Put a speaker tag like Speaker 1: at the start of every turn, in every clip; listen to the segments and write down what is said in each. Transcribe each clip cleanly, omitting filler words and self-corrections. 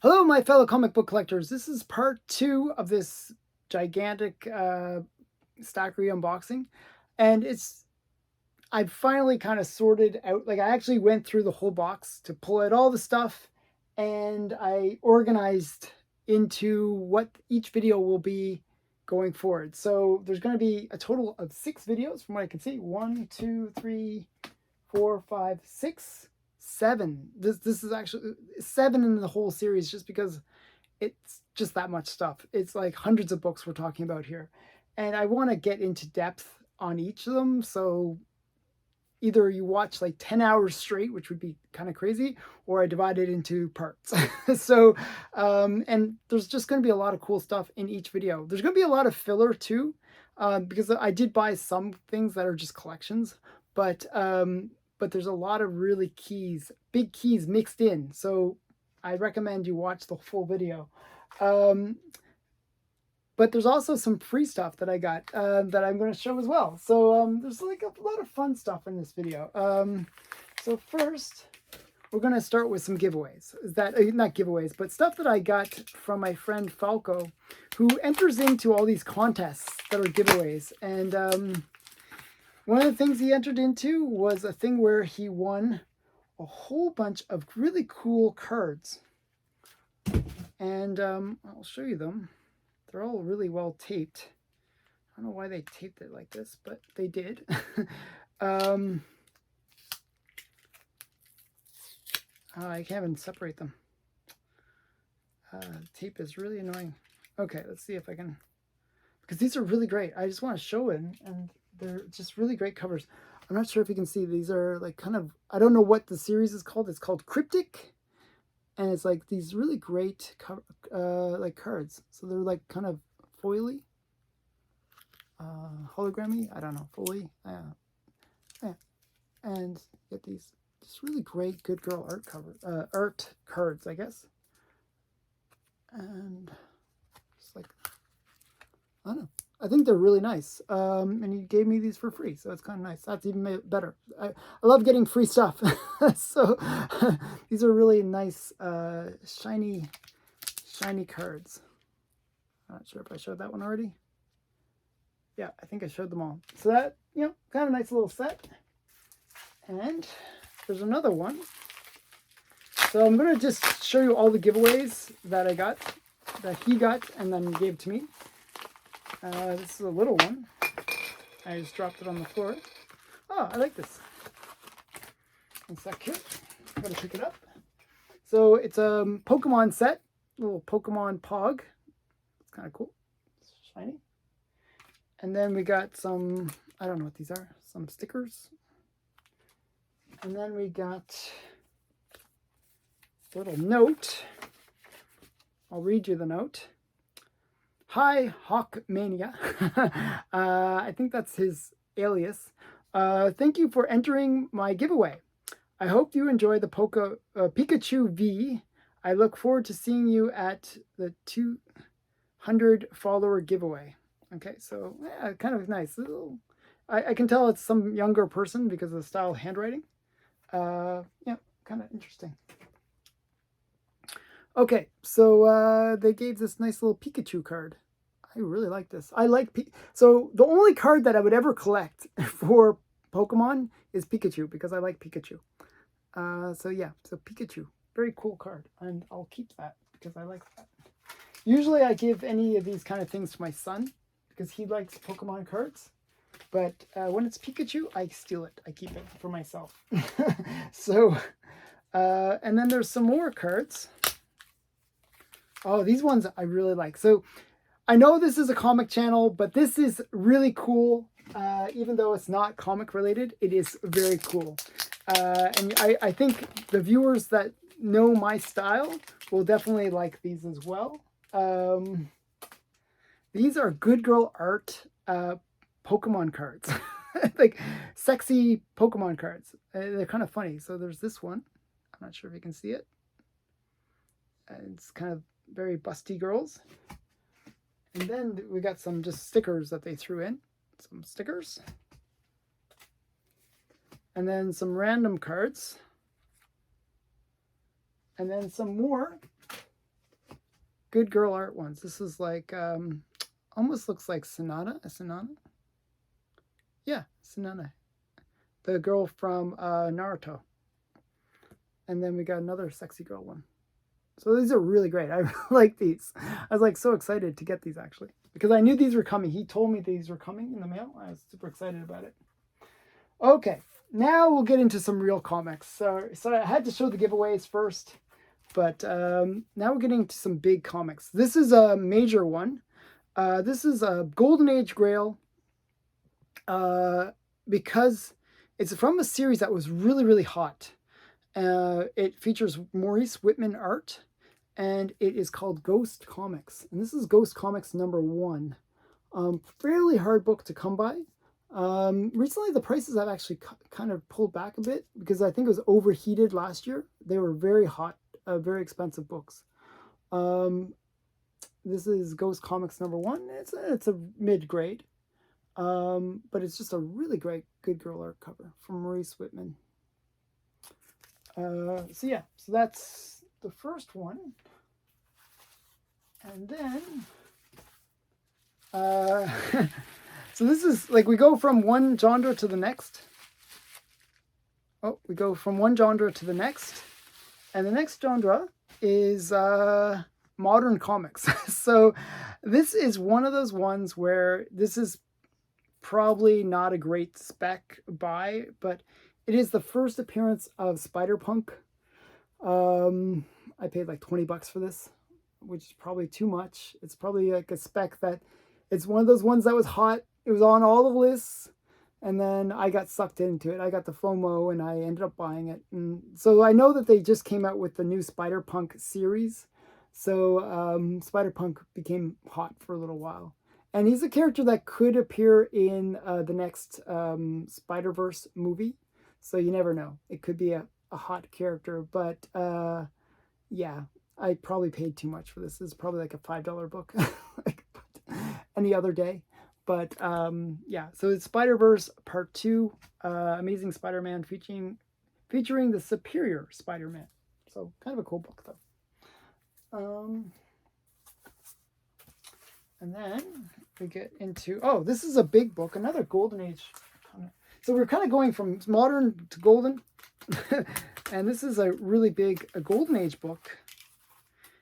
Speaker 1: Hello, my fellow comic book collectors. This is part 2 of this gigantic Stackry unboxing. And I finally kind of sorted out, like I actually went through the whole box to pull out all the stuff, and I organized into what each video will be going forward. So there's going to be a total of 6 videos from what I can see. 1, 2, 3, 4, 5, 6, 7. This is actually 7 in the whole series, just because it's just that much stuff. It's like hundreds of books we're talking about here. And I want to get into depth on each of them. So either you watch like 10 hours straight, which would be kind of crazy, or I divide it into parts. So, and there's just going to be a lot of cool stuff in each video. There's going to be a lot of filler too, because I did buy some things that are just collections, but there's a lot of really big keys mixed in. So I recommend you watch the full video. But there's also some free stuff that I got that I'm going to show as well. So there's like a lot of fun stuff in this video. So first, we're going to start with some giveaways. Not giveaways, but stuff that I got from my friend Falco, who enters into all these contests that are giveaways. And one of the things he entered into was a thing where he won a whole bunch of really cool cards. And I'll show you them. They're all really well taped. I don't know why they taped it like this, but they did. I can't even separate them. Tape is really annoying. Okay, let's see if I can, because these are really great. I just want to show it, and they're just really great covers. I'm not sure if you can see. These are like kind of, I don't know what the series is called. It's called Cryptic, and it's like these really great like cards. So they're like kind of foily, hologrammy. I don't know, fully. Yeah. And get these just really great good girl art cards, I guess. And just like, I don't know. I think they're really nice. And he gave me these for free, so it's kind of nice. That's even better. I love getting free stuff. So these are really nice, shiny cards. I'm not sure if I showed that one already. Yeah, I think I showed them all. So that, kind of a nice little set. And there's another one. So I'm going to just show you all the giveaways that I got, that he got, and then gave to me. This is a little one. I just dropped it on the floor. Oh, I like this. One sec here. I'm going to pick it up. So it's a Pokemon set. Little Pokemon Pog. It's kind of cool. It's shiny. And then we got some, I don't know what these are, some stickers. And then we got a little note. I'll read you the note. Hi, Hawkmania. I think that's his alias. Thank you for entering my giveaway. I hope you enjoy the Pikachu V. I look forward to seeing you at the 200 follower giveaway. Okay, so yeah, kind of nice. I can tell it's some younger person because of the style of handwriting. Yeah, kind of interesting. Okay, so they gave this nice little Pikachu card. I really like this. So the only card that I would ever collect for Pokemon is Pikachu, because I like Pikachu. So yeah, so Pikachu, very cool card, and I'll keep that because I like that. Usually I give any of these kind of things to my son because he likes Pokemon cards. But when it's Pikachu, I steal it. I keep it for myself. So, and then there's some more cards. Oh, these ones I really like. So I know this is a comic channel, but this is really cool. Even though it's not comic related, it is very cool. And I think the viewers that know my style will definitely like these as well. These are good girl art Pokemon cards. Like sexy Pokemon cards. They're kind of funny. So there's this one. I'm not sure if you can see it. It's kind of very busty girls. And then we got some just stickers that they threw in. Some stickers. And then some random cards. And then some more good girl art ones. This is like, almost looks like Sonata. A Sonata? Yeah, Sonata. The girl from Naruto. And then we got another sexy girl one. So these are really great. I really like these. I was like so excited to get these actually. Because I knew these were coming. He told me these were coming in the mail. I was super excited about it. Okay, now we'll get into some real comics. So I had to show the giveaways first. But now we're getting to some big comics. This is a major one. This is a Golden Age Grail. Because it's from a series that was really, really hot. It features Maurice Whitman art. And it is called Ghost Comics. And this is Ghost Comics #1. Fairly hard book to come by. Recently, the prices have actually kind of pulled back a bit because I think it was overheated last year. They were very hot, very expensive books. This is Ghost Comics #1. It's a mid-grade. But it's just a really great good girl art cover from Maurice Whitman. So yeah, so that's the first one. And then, so this is like we go from one genre to the next. Oh, we go from one genre to the next. And the next genre is modern comics. So this is one of those ones where this is probably not a great spec buy, but it is the first appearance of Spider-Punk. I paid like $20 for this, which is probably too much. It's probably like a spec that it's one of those ones that was hot. It was on all the lists, and then I got sucked into it. I got the FOMO, and I ended up buying it. And so I know that they just came out with the new Spider-Punk series. So Spider-Punk became hot for a little while. And he's a character that could appear in the next Spider-Verse movie. So you never know. It could be a hot character. But yeah, I probably paid too much for this. This is probably like a $5 book like any other day. But yeah, so it's Spider-Verse Part 2, Amazing Spider-Man featuring the Superior Spider-Man. So kind of a cool book though. And then we get into, oh, this is a big book, another Golden Age. So we're kind of going from modern to golden. And this is a really big Golden Age book.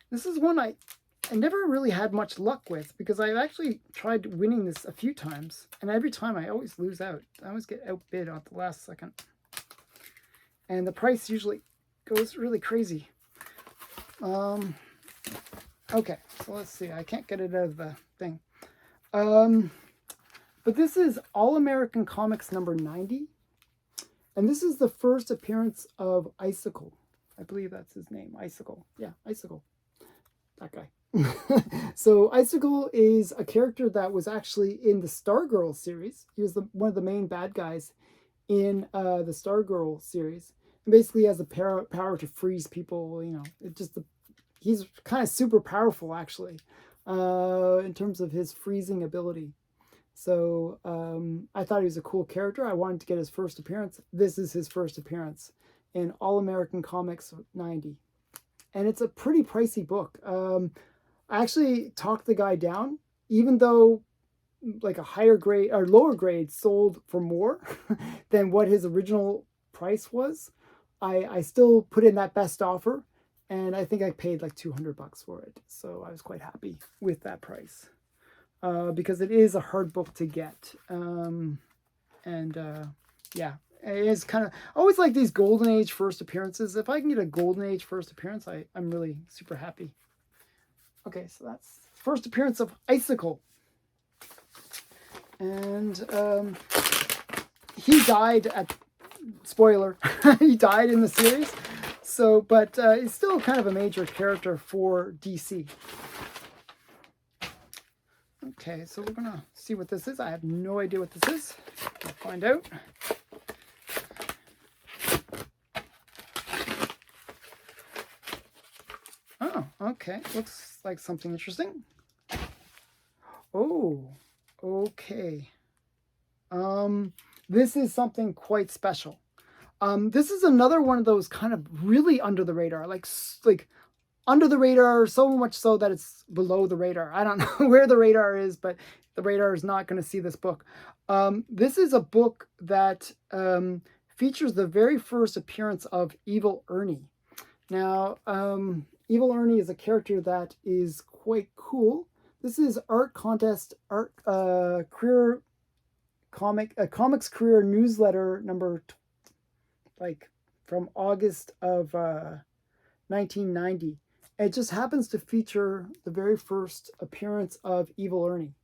Speaker 1: This is one I never really had much luck with because I've actually tried winning this a few times. And every time I always lose out. I always get outbid at the last second. And the price usually goes really crazy. Okay, so let's see. I can't get it out of the thing. But this is All-American Comics #90. And this is the first appearance of Icicle. I believe that's his name. Icicle. Yeah, Icicle. That guy. So Icicle is a character that was actually in the Stargirl series. He was one of the main bad guys in the Stargirl series. And basically he has the power to freeze people, you know. He's kind of super powerful, actually, in terms of his freezing ability. So I thought he was a cool character. I wanted to get his first appearance. This is his first appearance in All-American Comics '90. And it's a pretty pricey book. I actually talked the guy down, even though like a higher grade or lower grade sold for more than what his original price was. I still put in that best offer. And I think I paid like $200 for it. So I was quite happy with that price. Because it is a hard book to get. Yeah, it is kind of, I always like these Golden Age first appearances. If I can get a Golden Age first appearance, I'm really super happy. Okay, so that's first appearance of Icicle. And he died spoiler, he died in the series. So, but he's still kind of a major character for DC. Okay, so we're gonna see what this is. I have no idea what this is. We'll find out. Oh, okay. Looks like something interesting. Oh, okay. This is something quite special. This is another one of those kind of really under the radar, like under the radar, so much so that it's below the radar. I don't know where the radar is, but the radar is not going to see this book. This is a book that features the very first appearance of Evil Ernie. Now, Evil Ernie is a character that is quite cool. This is Art Contest, Career Comic, Comics Career Newsletter number, like, from August of 1990. It just happens to feature the very first appearance of Evil Ernie.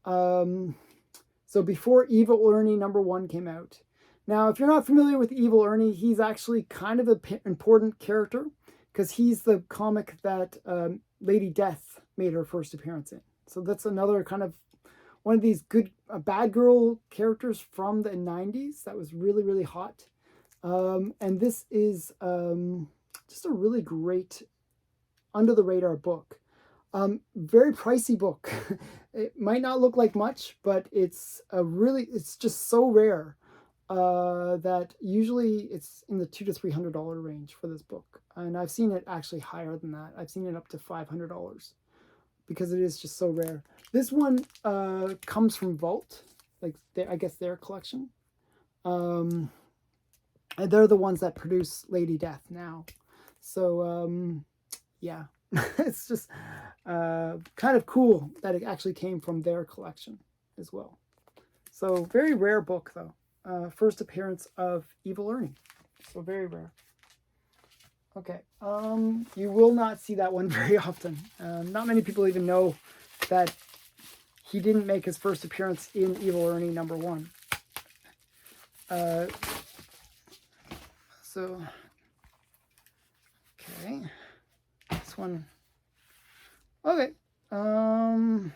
Speaker 1: So before Evil Ernie #1 came out. Now, if you're not familiar with Evil Ernie, he's actually kind of an important character because he's the comic that Lady Death made her first appearance in. So that's another kind of one of these good bad girl characters from the 90s that was really, really hot. And this is just a really great under the radar book. Very pricey book. It might not look like much, but it's just so rare that usually it's in the $200 to $300 range for this book. And I've seen it actually higher than that. I've seen it up to $500 because it is just so rare. This one comes from Vault, like I guess their collection. And they're the ones that produce Lady Death now. So, yeah, it's just kind of cool that it actually came from their collection as well. So very rare book, though. First appearance of Evil Ernie. So very rare. Okay, you will not see that one very often. Not many people even know that he didn't make his first appearance in Evil Ernie #1. So, okay, this one, okay, I'm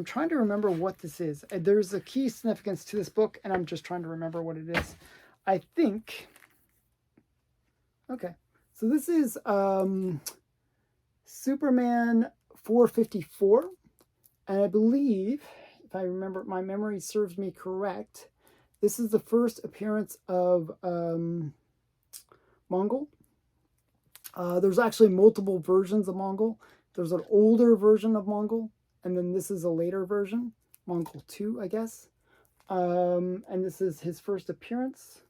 Speaker 1: trying to remember what this is. There's a key significance to this book, and I'm just trying to remember what it is. I think, okay, so this is Superman 454, and I believe, if I remember, my memory serves me correct, this is the first appearance of Mongul. There's actually multiple versions of Mongul. There's an older version of Mongul, and then this is a later version, Mongul 2, I guess. And this is his first appearance,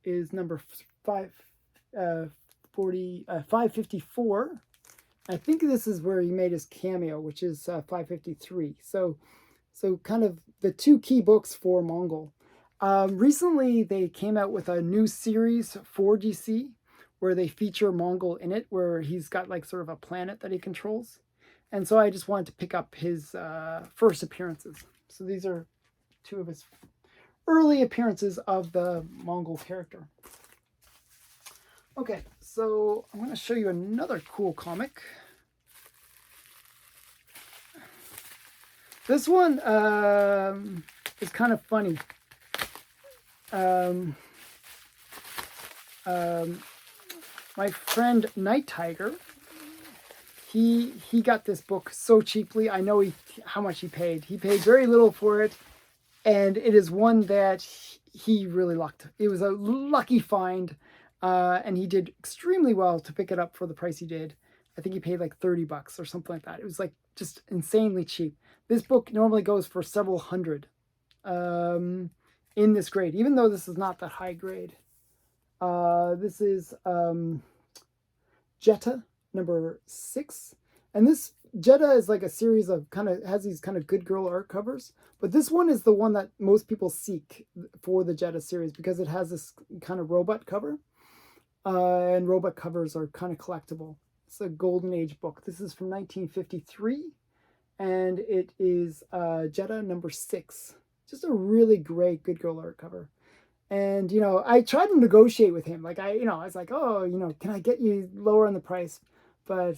Speaker 1: is number 554. I think this is where he made his cameo, which is 553. So kind of the two key books for Mongul. Recently, they came out with a new series for DC where they feature Mongul in it, where he's got like sort of a planet that he controls. And so I just wanted to pick up his first appearances. So these are two of his early appearances of the Mongul character. Okay, so I'm going to show you another cool comic. This one is kind of funny. My friend Night Tiger, he got this book so cheaply. I know how much he paid. He paid very little for it, and it is one that he really lucked. It was a lucky find, and he did extremely well to pick it up for the price he did. I think he paid like $30 or something like that. It was like just insanely cheap. This book normally goes for several hundred in this grade, even though this is not that high grade. This is Jetta #6, and this Jetta is like a series of has these kind of good girl art covers, but this one is the one that most people seek for the Jetta series because it has this kind of robot cover, and robot covers are kind of collectible. It's a golden age book. This is from 1953, and it is Jetta #6. Just a really great good girl art cover. And, I tried to negotiate with him. Like, I was like, oh, can I get you lower on the price? But,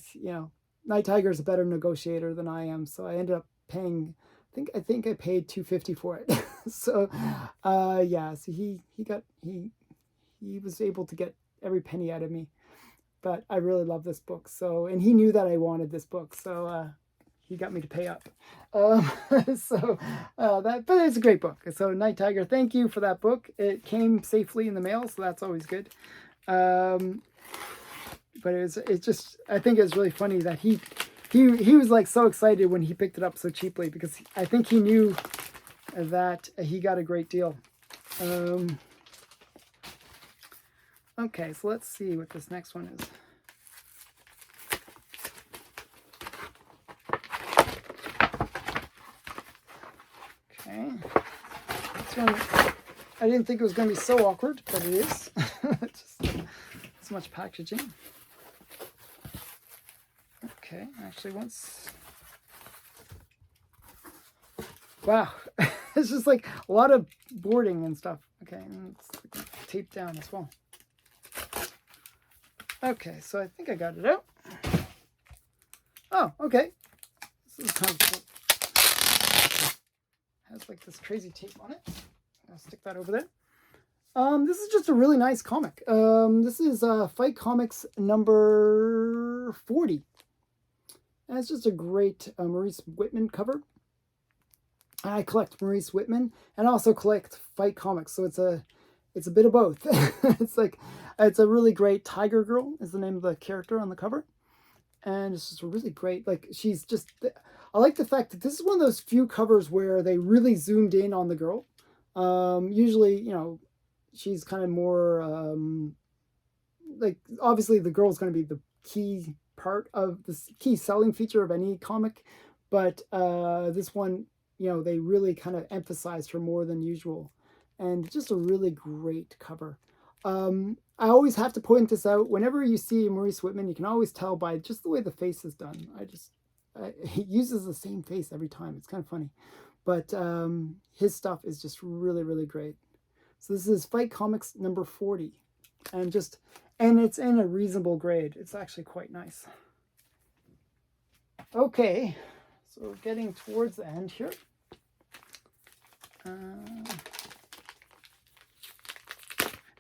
Speaker 1: Night Tiger is a better negotiator than I am. So I ended up paying, I think I paid $250 for it. So, yeah, so he was able to get every penny out of me. But I really love this book. So, and he knew that I wanted this book. So, he got me to pay up. But it's a great book. So Night Tiger, thank you for that book. It came safely in the mail, so that's always good. But it's just, I think it's really funny that he was like so excited when he picked it up so cheaply, because I think he knew that he got a great deal. Okay, so let's see what this next one is. Okay, this one, I didn't think it was going to be so awkward, but it is. Just so much packaging. Okay, actually once. Wow, it's just like a lot of boarding and stuff. Okay, and it's taped down as well. Okay, so I think I got it out. Oh, okay. This is kind of cool. It has like this crazy tape on it. I'll stick that over there. This is just a really nice comic. This is Fight Comics number 40. And it's just a great Maurice Whitman cover. I collect Maurice Whitman and also collect Fight Comics, so it's a bit of both. It's a really great Tiger Girl is the name of the character on the cover, and it's just a really great, like, she's just, I like the fact that this is one of those few covers where they really zoomed in on the girl. Usually, you know, she's kind of more like, obviously the girl's going to be the key part of the key selling feature of any comic, but this one, you know, they really kind of emphasized her more than usual, and just a really great cover. I always have to point this out. Whenever you see Maurice Whitman, you can always tell by just the way the face is done. He uses the same face every time. It's kind of funny, but his stuff is just really, really great. So this is Fight Comics number 40, and it's in a reasonable grade. It's actually quite nice. Okay, so we're getting towards the end here.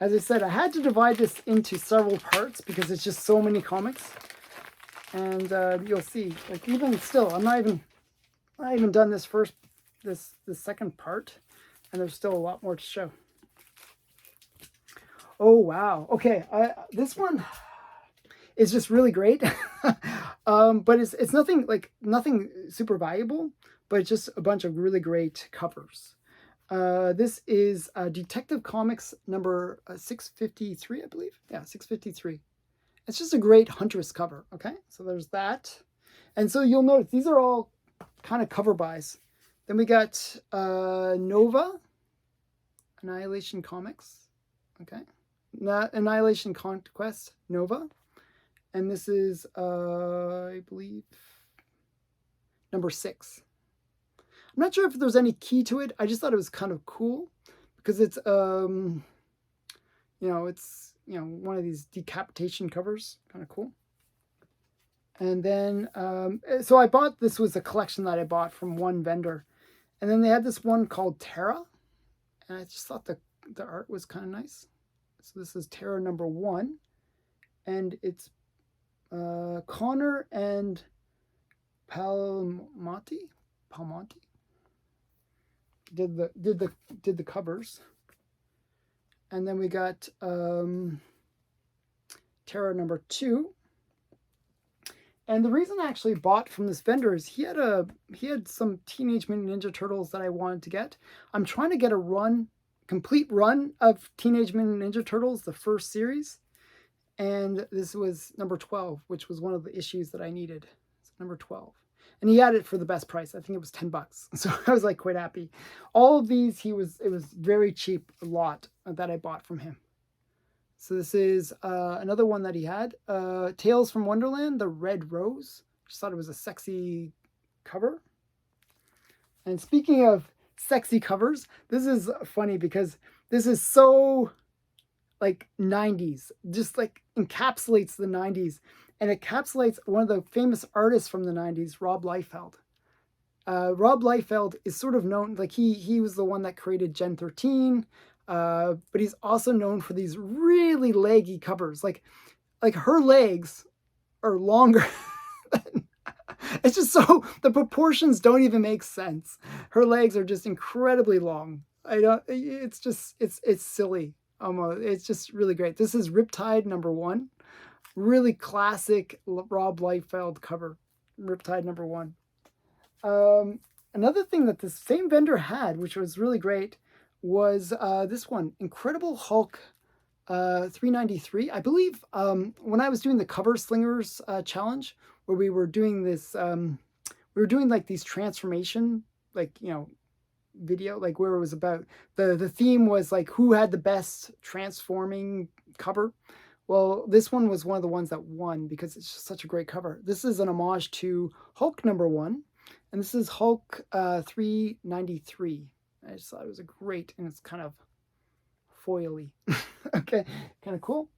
Speaker 1: As I said, I had to divide this into several parts because it's just so many comics, and you'll see, like, even still, I'm not even done this second part, and there's still a lot more to show. Oh wow! Okay, this one is just really great, but it's nothing super valuable, but it's just a bunch of really great covers. This is Detective Comics number 653, I believe. Yeah, 653. It's just a great Huntress cover. Okay, so there's that. And so you'll notice these are all kind of cover buys. Then we got Nova, Annihilation Comics. Okay, Annihilation Conquest, Nova. And this is, I believe, number 6. I'm not sure if there's any key to it. I just thought it was kind of cool because it's, you know, it's, you know, one of these decapitation covers. Kind of cool. And then, so I bought, this was a collection that I bought from one vendor. And then they had this one called Terra. And I just thought the art was kind of nice. So this is Terra number 1. And it's Connor and Palmonte did the covers. And then we got Terra number 2. And the reason I actually bought from this vendor is he had some Teenage Mutant Ninja Turtles that I wanted to get. I'm trying to get a complete run of Teenage Mutant Ninja Turtles, the first series. And this was number 12, which was one of the issues that I needed. It's number 12. And he had it for the best price. I think it was $10. So I was like quite happy. All of these, it was very cheap, a lot that I bought from him. So this is another one that he had. Tales from Wonderland, the Red Rose. Just thought it was a sexy cover. And speaking of sexy covers, this is funny because this is so like 90s, just like encapsulates the 90s, and it encapsulates one of the famous artists from the 90s, Rob Liefeld. Rob Liefeld is sort of known, like he was the one that created Gen 13, but he's also known for these really leggy covers. Like her legs are longer than, it's just so, the proportions don't even make sense. Her legs are just incredibly long. It's silly. It's just really great. This is Riptide number 1. really classic Rob Liefeld cover, Riptide #1. Another thing that this same vendor had, which was really great, was this one, Incredible Hulk 393. I believe when I was doing the Cover Slingers challenge, where we were doing this, we were doing like these transformation, like, you know, video, like where it was about, the theme was like who had the best transforming cover. Well, this one was one of the ones that won because it's just such a great cover. This is an homage to Hulk #1, and this is Hulk 393. I just thought it was a great, and it's kind of foily. Okay, kind of cool.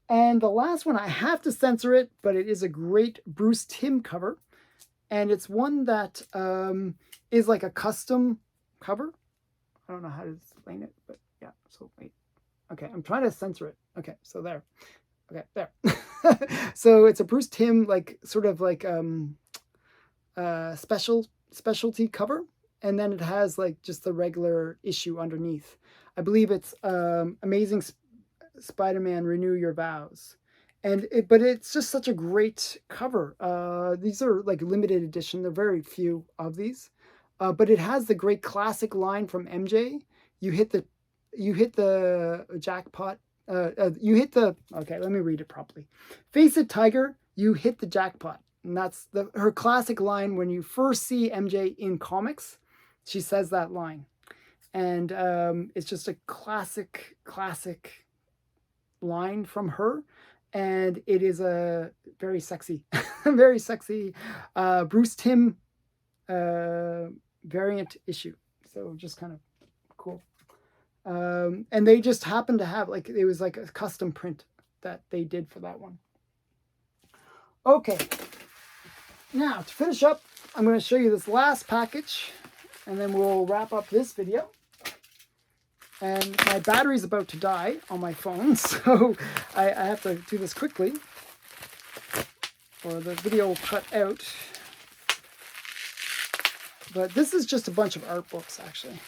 Speaker 1: And the last one, I have to censor it, but it is a great Bruce Timm cover, and it's one that is like a custom cover. I don't know how to explain it, but yeah. So wait. Okay, I'm trying to censor it. Okay, so there. Okay, there. So it's a Bruce Timm, like sort of like specialty cover, and then it has like just the regular issue underneath. I believe it's Amazing Spider-Man Renew Your Vows. And but it's just such a great cover. These are like limited edition. There are very few of these. But it has the great classic line from MJ. You hit the jackpot. Okay, let me read it properly. Face it, Tiger, you hit the jackpot. And that's her classic line when you first see MJ in comics. She says that line. And it's just a classic line from her. And it is a very sexy, very sexy Bruce Timm variant issue. So just kind of cool. And they just happened to have, like, it was like a custom print that they did for that one. Okay. Now, to finish up, I'm going to show you this last package, and then we'll wrap up this video. And my battery's about to die on my phone, so I have to do this quickly, or the video will cut out. But this is just a bunch of art books, actually.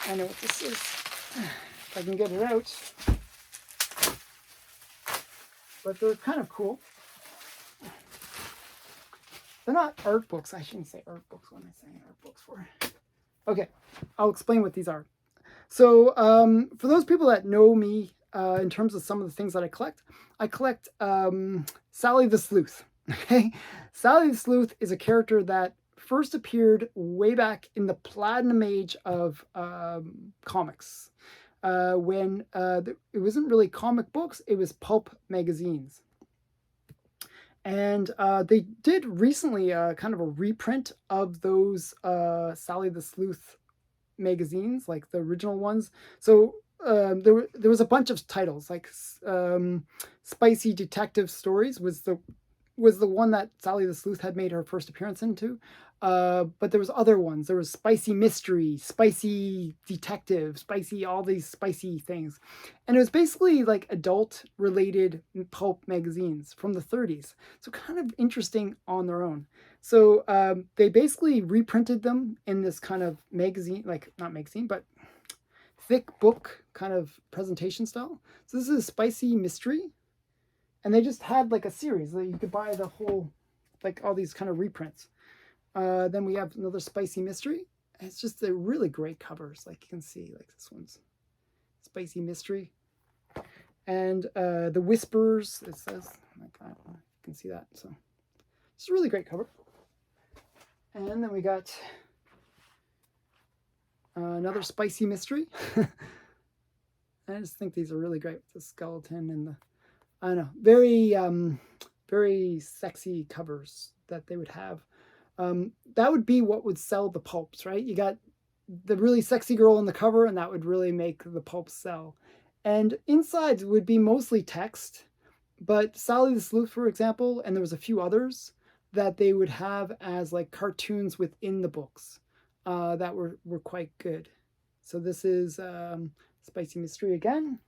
Speaker 1: I know what this is, if I can get it out. But they're kind of cool. They're not art books. I shouldn't say art books when I say art books for. Okay, I'll explain what these are. So for those people that know me in terms of some of the things that I collect Sally the Sleuth. Okay, Sally the Sleuth is a character that first appeared way back in the Platinum Age of comics, when it wasn't really comic books, it was pulp magazines. And they did recently kind of a reprint of those Sally the Sleuth magazines, like the original ones. So there was a bunch of titles, like Spicy Detective Stories was the one that Sally the Sleuth had made her first appearance into. But there was other ones. There was Spicy Mystery, Spicy Detective, Spicy, all these spicy things. And it was basically like adult-related pulp magazines from the 30s. So kind of interesting on their own. So they basically reprinted them in this kind of magazine, like not magazine, but thick book kind of presentation style. So this is Spicy Mystery. And they just had like a series that you could buy the whole, like all these kind of reprints. Then we have another Spicy Mystery. It's just they're really great covers. Like you can see, like this one's Spicy Mystery. And the Whispers, it says, like you can see that. So it's a really great cover. And then we got another Spicy Mystery. I just think these are really great with the skeleton and the, I don't know, very, very sexy covers that they would have. That would be what would sell the pulps, right? You got the really sexy girl on the cover, and that would really make the pulps sell. And inside would be mostly text, but Sally the Sleuth, for example, and there was a few others that they would have as like cartoons within the books that were quite good. So this is Spicy Mystery again.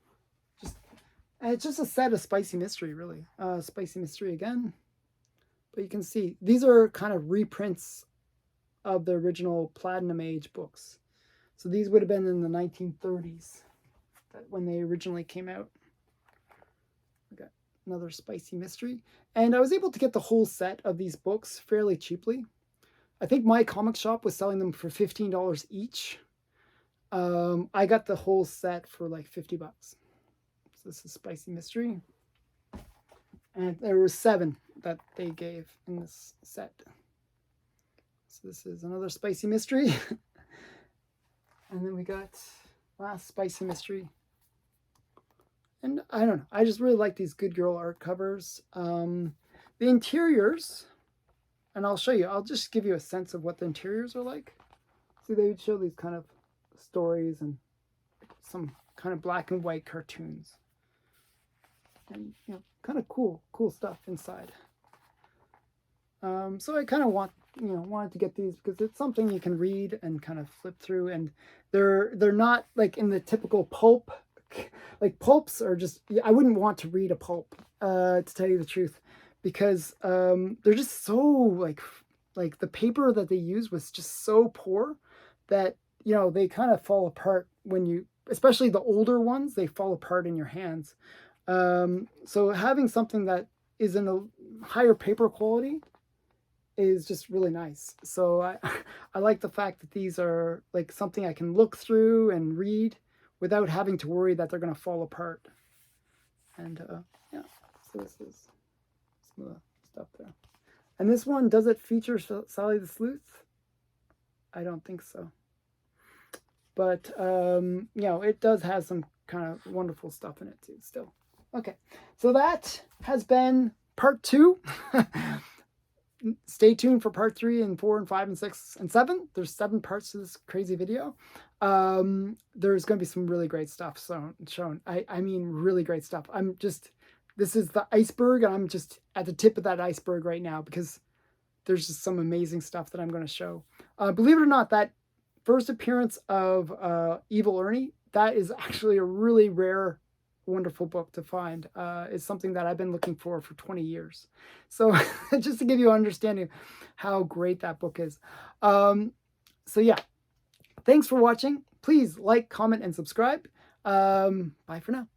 Speaker 1: It's just a set of Spicy Mystery, really. Spicy Mystery again. But you can see, these are kind of reprints of the original Platinum Age books. So these would have been in the 1930s when they originally came out. Okay. another spicy mystery. And I was able to get the whole set of these books fairly cheaply. I think my comic shop was selling them for $15 each. I got the whole set for like 50 bucks. So this is spicy mystery. And there were 7 that they gave in this set. So this is another spicy mystery. And then we got last spicy mystery. And I don't know, I just really like these Good Girl art covers. The interiors, and I'll show you, I'll just give you a sense of what the interiors are like. See, they would show these kind of stories and some kind of black and white cartoons. And, you know, kind of cool stuff inside. So I kind of wanted to get these because it's something you can read and kind of flip through, and they're not like in the typical pulp. Like pulps are just, I wouldn't want to read a pulp, to tell you the truth, because they're just so like the paper that they use was just so poor that, you know, they kind of fall apart when you, especially the older ones, they fall apart in your hands. So having something that is in a higher paper quality is just really nice. So I like the fact that these are like something I can look through and read without having to worry that they're going to fall apart. And yeah, so this is some of the stuff there. And this one, does it feature Sally the Sleuth? I don't think so. But, you know, it does have some kind of wonderful stuff in it too still. Okay, so that has been part 2. Stay tuned for part 3 and 4 and 5 and 6 and 7. There's 7 parts to this crazy video. There's going to be some really great stuff shown. I mean, really great stuff. This is the iceberg, and I'm just at the tip of that iceberg right now because there's just some amazing stuff that I'm going to show. Believe it or not, that first appearance of Evil Ernie, that is actually a really rare, wonderful book to find. It's something that I've been looking for 20 years. So just to give you an understanding of how great that book is. So yeah, thanks for watching. Please like, comment, and subscribe. Bye for now.